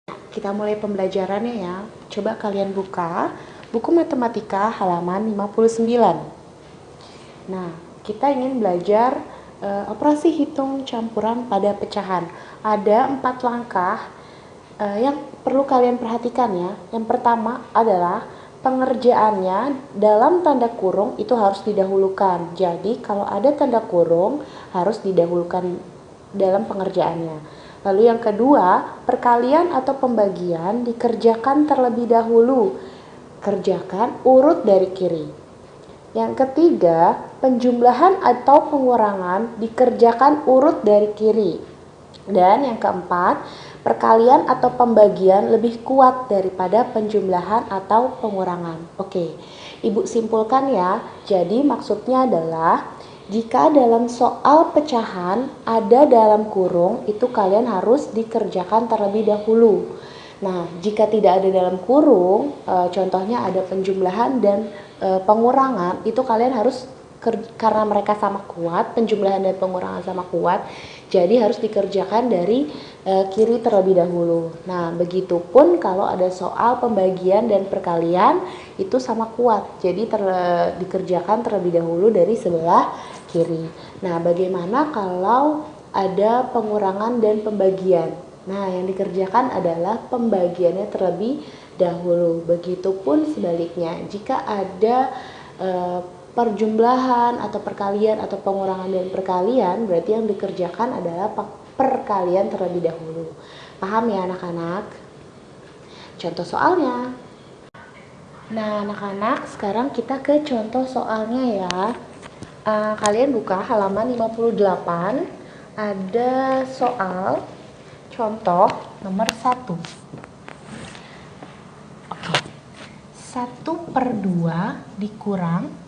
Kita mulai pembelajarannya ya. Coba kalian buka buku matematika halaman 59. Nah, kita ingin belajar operasi hitung campuran pada pecahan. Ada 4 langkah yang perlu kalian perhatikan ya. Yang pertama adalah pengerjaannya dalam tanda kurung itu harus didahulukan. Jadi kalau ada tanda kurung harus didahulukan dalam pengerjaannya. Lalu yang kedua, perkalian atau pembagian dikerjakan terlebih dahulu. Kerjakan urut dari kiri. Yang ketiga, penjumlahan atau pengurangan dikerjakan urut dari kiri. Dan yang keempat, perkalian atau pembagian lebih kuat daripada penjumlahan atau pengurangan. Oke, Ibu simpulkan ya. Jadi maksudnya adalah jika dalam soal pecahan ada dalam kurung, itu kalian harus dikerjakan terlebih dahulu. Nah, jika tidak ada dalam kurung, contohnya ada penjumlahan dan pengurangan, itu kalian harus karena mereka sama kuat, penjumlahan dan pengurangan sama kuat, jadi harus dikerjakan dari kiri terlebih dahulu. Nah, begitupun kalau ada soal pembagian dan perkalian itu sama kuat, jadi dikerjakan terlebih dahulu dari sebelah kiri. Nah, bagaimana kalau ada pengurangan dan pembagian? Nah, yang dikerjakan adalah pembagiannya terlebih dahulu. Begitupun sebaliknya, jika ada perjumlahan atau perkalian atau pengurangan dan perkalian, berarti yang dikerjakan adalah perkalian terlebih dahulu. Paham ya anak-anak? Contoh soalnya. Nah anak-anak, sekarang kita ke contoh soalnya ya. Kalian buka halaman 58. Ada soal contoh nomor 1. Oke. 1/2 dikurang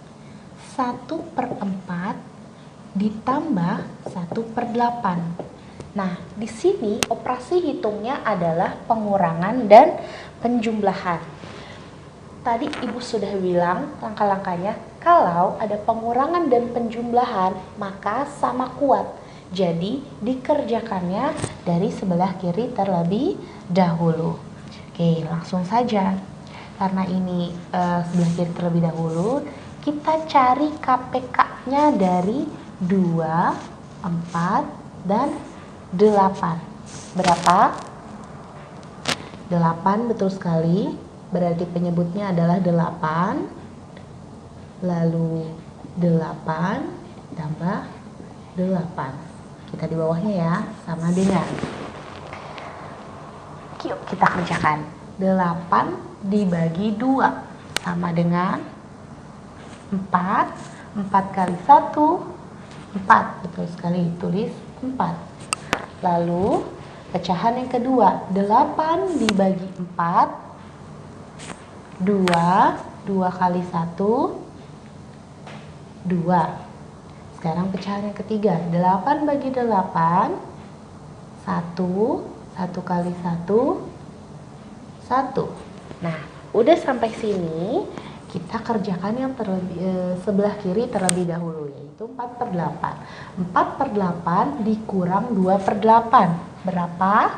1/4 ditambah 1/8. Nah, di sini operasi hitungnya adalah pengurangan dan penjumlahan. Tadi Ibu sudah bilang langkah-langkahnya, kalau ada pengurangan dan penjumlahan maka sama kuat. Jadi dikerjakannya dari sebelah kiri terlebih dahulu. Oke, langsung saja. Karena ini sebelah kiri terlebih dahulu, kita cari KPK-nya dari 2, 4, dan 8. Berapa? 8, betul sekali. Berarti penyebutnya adalah 8. Lalu 8 tambah 8. Kita di bawahnya ya, sama dengan. Yuk kita kerjakan. 8 dibagi 2 sama dengan 4. 4 kali 1, 4. Betul sekali, tulis 4. Lalu pecahan yang kedua, 8 dibagi 4, 2. 2 kali 1, 2. Sekarang pecahan yang ketiga, 8 bagi 8, 1. 1 kali 1, 1. Nah, udah sampai sini, kita kerjakan yang sebelah kiri terlebih dahulu, yaitu 4/8. 4/8 dikurang 2/8. Berapa?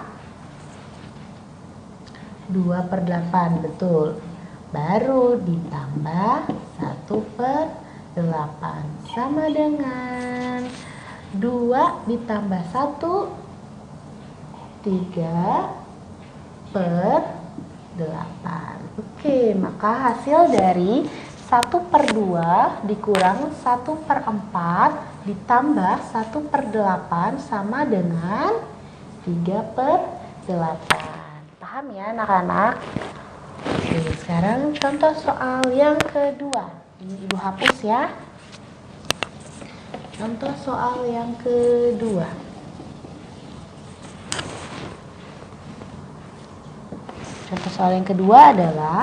2/8, betul. Baru ditambah 1/8. Sama dengan 2 ditambah 1, 3/8. Oke, maka hasil dari 1/2 dikurang 1/4 ditambah 1/8 sama dengan 3/8. Paham ya anak-anak? Oke, sekarang contoh soal yang kedua. Ini Ibu hapus ya. Contoh soal yang kedua. Contoh soal yang kedua adalah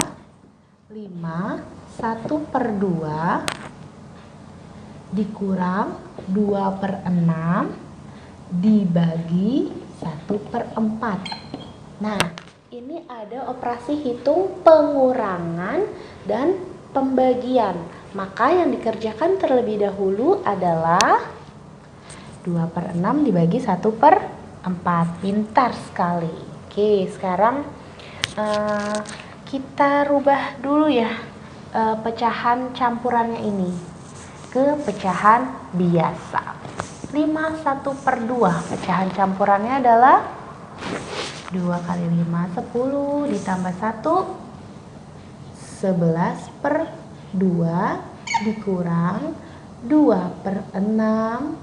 5 1/2 dikurang 2/6 dibagi 1/4. Nah, ini ada operasi hitung pengurangan dan pembagian. Maka yang dikerjakan terlebih dahulu adalah 2/6 dibagi 1/4. Pintar sekali. Oke, sekarang kita rubah dulu ya pecahan campurannya ini ke pecahan biasa. 5/1/2 pecahan campurannya adalah 2 kali 5 10 ditambah 1 11/2 dikurang 2/6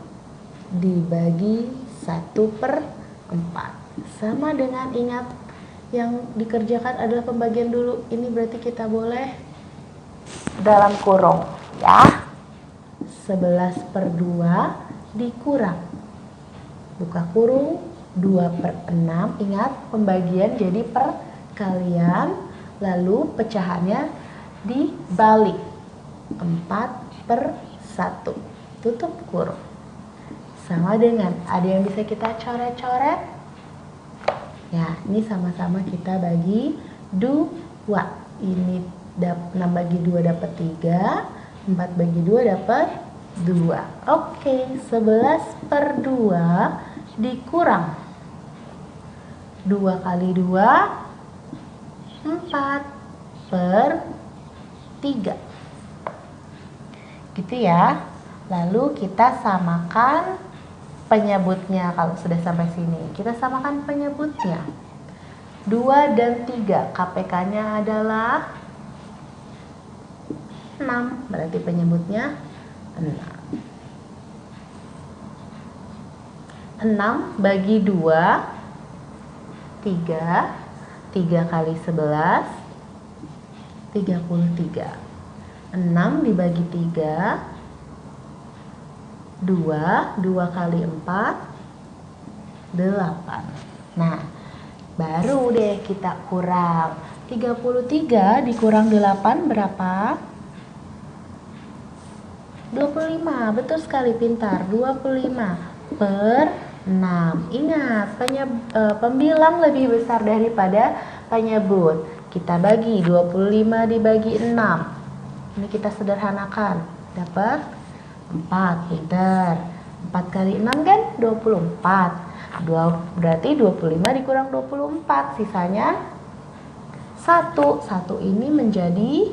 dibagi 1/4 sama dengan, ingat yang dikerjakan adalah pembagian dulu. Ini berarti kita boleh dalam kurung ya. 11/2 dikurang, buka kurung, 2/6. Ingat pembagian jadi perkalian, lalu pecahannya dibalik 4/1, tutup kurung. Sama dengan, ada yang bisa kita coret-coret ya. Ini sama-sama kita bagi 2. Ini 6 bagi 2 dapat 3, 4 bagi 2 dapat 2. Oke, 11/2 dikurang 2 kali 2 4/3 gitu ya. Lalu kita samakan penyebutnya. Kalau sudah sampai sini kita samakan penyebutnya. 2 dan 3 KPK-nya adalah 6, berarti penyebutnya 6. 6 bagi 2 3, 3 kali 11 33. 6 dibagi 3 2, 2 kali 4 8. Nah, baru deh kita kurang. 33 dikurang 8 berapa? 25. Betul sekali, pintar. 25/6. Ingat, pembilang lebih besar daripada penyebut. Kita bagi 25 dibagi 6. Ini kita sederhanakan. Dapat 4, pintar. 4 kali 6 kan 24. Berarti 25 dikurang 24, sisanya 1. 1 ini menjadi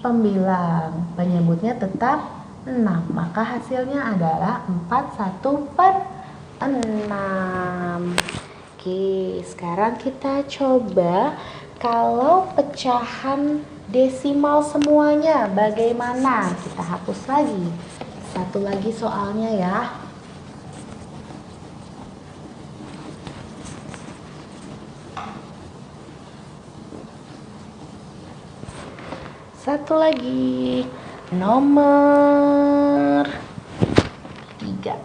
pembilang, penyebutnya tetap 6. Maka hasilnya adalah 41/6. Oke, sekarang kita coba kalau pecahan desimal semuanya bagaimana? Kita hapus lagi. Satu lagi soalnya ya. Satu lagi, nomor 3.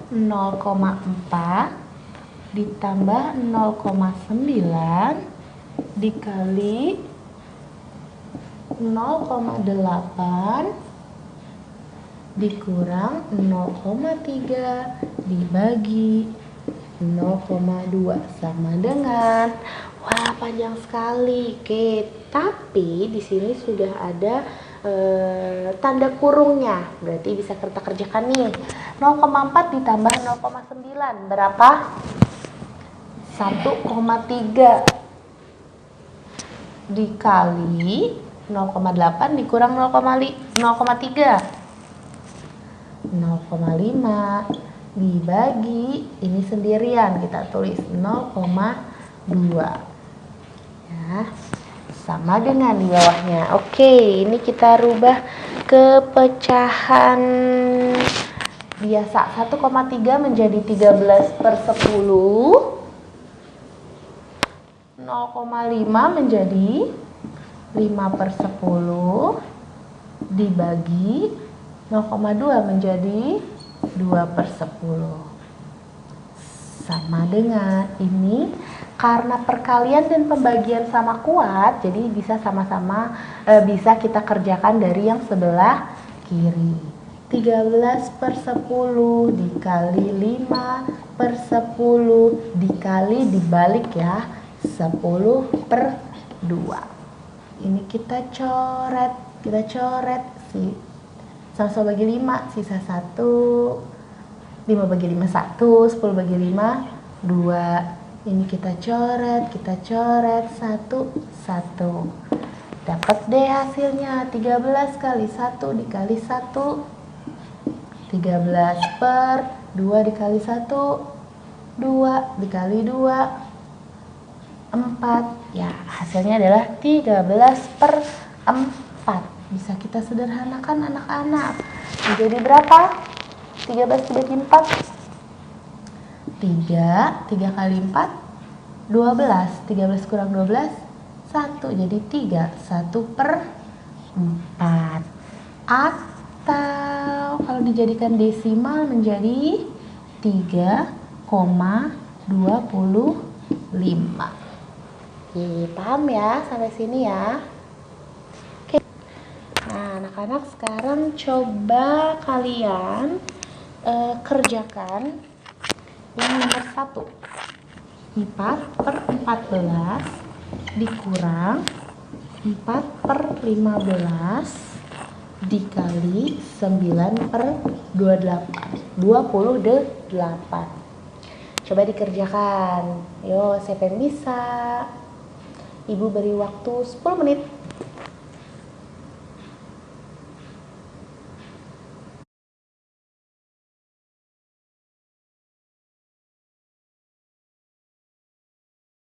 0,4 ditambah 0,9 dikali 0,8 dikurang 0,3 dibagi 0,2 sama dengan, wah panjang sekali. Oke, tapi di sini sudah ada tanda kurungnya, berarti bisa kita kerjakan nih. 0,4 ditambah 0,9 berapa? 1,3 dikali 0,8 dikurang 0,3 0,5 dibagi, ini sendirian kita tulis 0,2 ya, sama dengan di bawahnya. Oke, ini kita rubah ke pecahan biasa. 1,3 menjadi 13/10, 0,5 menjadi 5/10 dibagi 0,2 menjadi 2/10 sama dengan ini. Karena perkalian dan pembagian sama kuat, jadi bisa sama-sama bisa kita kerjakan dari yang sebelah kiri. 13/10 dikali 5/10 dikali dibalik ya 10/2. Ini kita coret sih. Sama-sama bagi 5, sisa 1. 5 bagi 5 1, 10 bagi 5 2. Ini kita coret 1 1. Dapat deh hasilnya 13 kali 1 dikali 1. 13 per 2 dikali 1 2 dikali 2 4. Ya, hasilnya adalah 13 per 4. Bisa kita sederhanakan anak-anak. Jadi berapa? 13 dibagi 4. 3 kali 4 12. 13 kurang 12 1. Jadi 3. 1 per 4. Atau kalau dijadikan desimal menjadi 3,25. Paham ya sampai sini ya? Oke. Nah, anak-anak sekarang coba kalian kerjakan yang nomor 1. 4 per 14 dikurang 4 per 15 dikali 9 per 28. Coba dikerjakan. Yo, siapa yang bisa? Ibu beri waktu 10 menit.